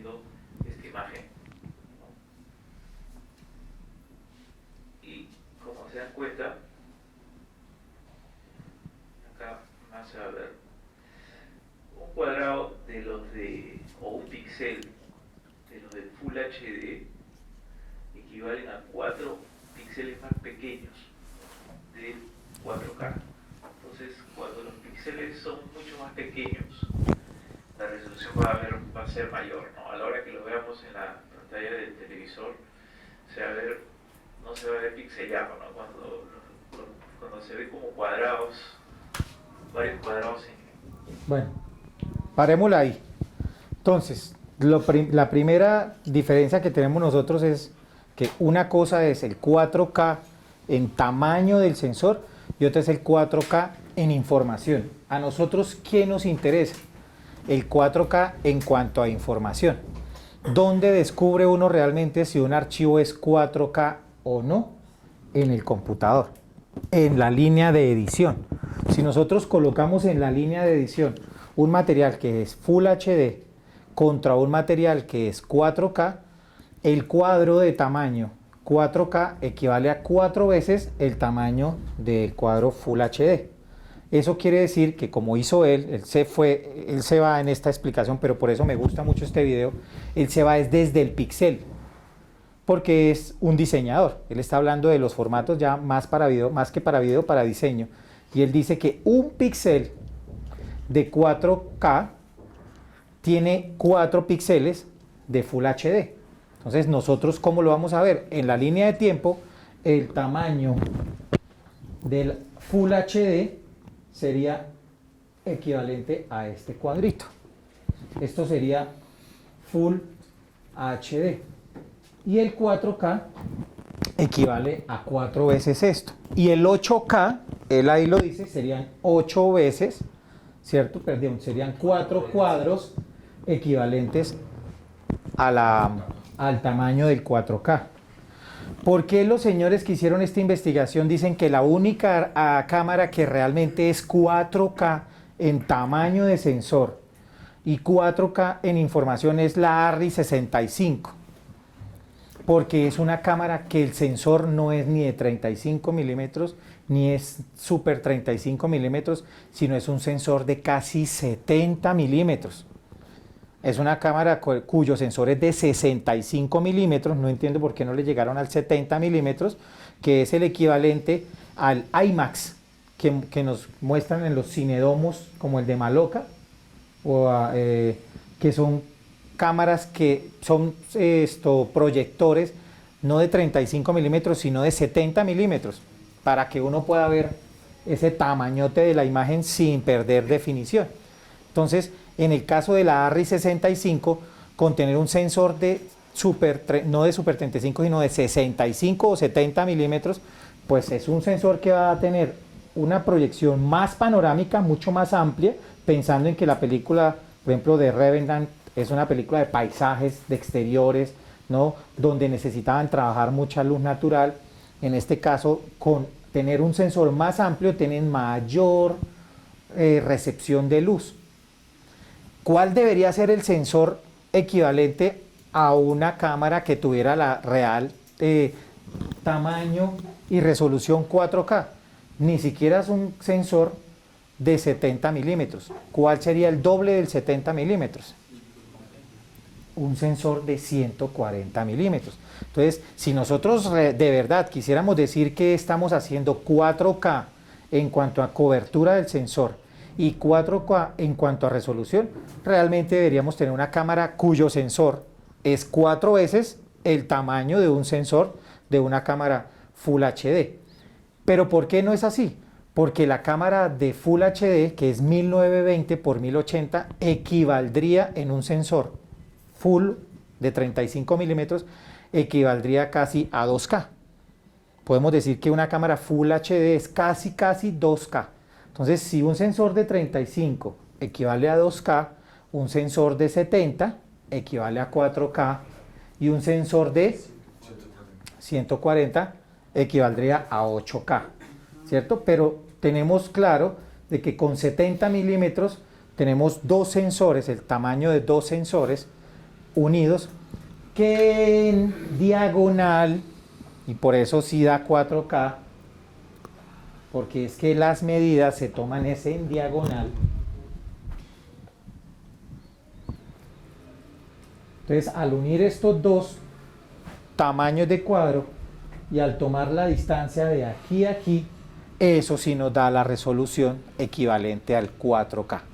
viendo esta imagen, ¿no? Y como se dan cuenta, acá más se va a ver un cuadrado de los o un píxel de los de Full HD equivalen a 4 píxeles más pequeños de 4K. Entonces, cuando los píxeles son mucho más pequeños, la resolución va a ser mayor, ¿no? A la hora que lo veamos en la pantalla del televisor, no se va a ver pixelado, ¿no? Cuando se ve como cuadrados, varios cuadrados en... Bueno, parémosla ahí. Entonces, la primera diferencia que tenemos nosotros es que una cosa es el 4K en tamaño del sensor y otra es el 4K en información. A nosotros, ¿qué nos interesa? El 4K en cuanto a información. ¿Dónde descubre uno realmente si un archivo es 4K o no? En el computador, en la línea de edición. Si nosotros colocamos en la línea de edición un material que es Full HD contra un material que es 4K, el cuadro de tamaño 4K equivale a 4 veces el tamaño del cuadro Full HD. Eso quiere decir que como hizo él se va en esta explicación, pero por eso me gusta mucho este video, él se va desde el píxel, porque es un diseñador. Él está hablando de los formatos ya más para video, más que para video, para diseño. Y él dice que un píxel de 4K tiene 4 píxeles de Full HD. Entonces, nosotros, ¿cómo lo vamos a ver? En la línea de tiempo, el tamaño del Full HD sería equivalente a este cuadrito. Esto sería Full HD. Y el 4K equivale a 4 veces esto. Y el 8K, él ahí lo dice, serían 8 veces, ¿cierto? Perdón, serían 4 cuadros equivalentes al tamaño del 4K. ¿Por qué los señores que hicieron esta investigación dicen que la única cámara que realmente es 4K en tamaño de sensor y 4K en información es la ARRI 65? Porque es una cámara que el sensor no es ni de 35 milímetros ni es super 35 milímetros, sino es un sensor de casi 70 milímetros. Es una cámara cuyo sensor es de 65 milímetros, no entiendo por qué no le llegaron al 70 milímetros, que es el equivalente al IMAX que nos muestran en los cinedomos como el de Maloca, que son cámaras que son proyectores no de 35 milímetros, sino de 70 milímetros, para que uno pueda ver ese tamañote de la imagen sin perder definición. Entonces, en el caso de la ARRI 65, con tener un sensor no de super 35, sino de 65 o 70 milímetros, pues es un sensor que va a tener una proyección más panorámica, mucho más amplia, pensando en que la película, por ejemplo, de Revenant, es una película de paisajes, de exteriores, ¿no? Donde necesitaban trabajar mucha luz natural. En este caso, con tener un sensor más amplio, tienen mayor recepción de luz. ¿Cuál debería ser el sensor equivalente a una cámara que tuviera la real tamaño y resolución 4K? Ni siquiera es un sensor de 70 milímetros. ¿Cuál sería el doble del 70 milímetros? Un sensor de 140 milímetros. Entonces, si nosotros de verdad quisiéramos decir que estamos haciendo 4K en cuanto a cobertura del sensor y 4K en cuanto a resolución, realmente deberíamos tener una cámara cuyo sensor es 4 veces el tamaño de un sensor de una cámara Full HD. Pero ¿por qué no es así? Porque la cámara de Full HD, que es 1920 por 1080, equivaldría en un sensor Full de 35 milímetros, equivaldría casi a 2K. Podemos decir que una cámara Full HD es casi 2K. Entonces, si un sensor de 35 equivale a 2K, un sensor de 70 equivale a 4K y un sensor de 140 equivaldría a 8K, ¿cierto? Pero tenemos claro de que con 70 milímetros tenemos dos sensores, el tamaño de dos sensores, unidos, que en diagonal, y por eso sí da 4K, porque es que las medidas se toman ese en diagonal. Entonces, al unir estos dos tamaños de cuadro y al tomar la distancia de aquí a aquí, eso sí nos da la resolución equivalente al 4K.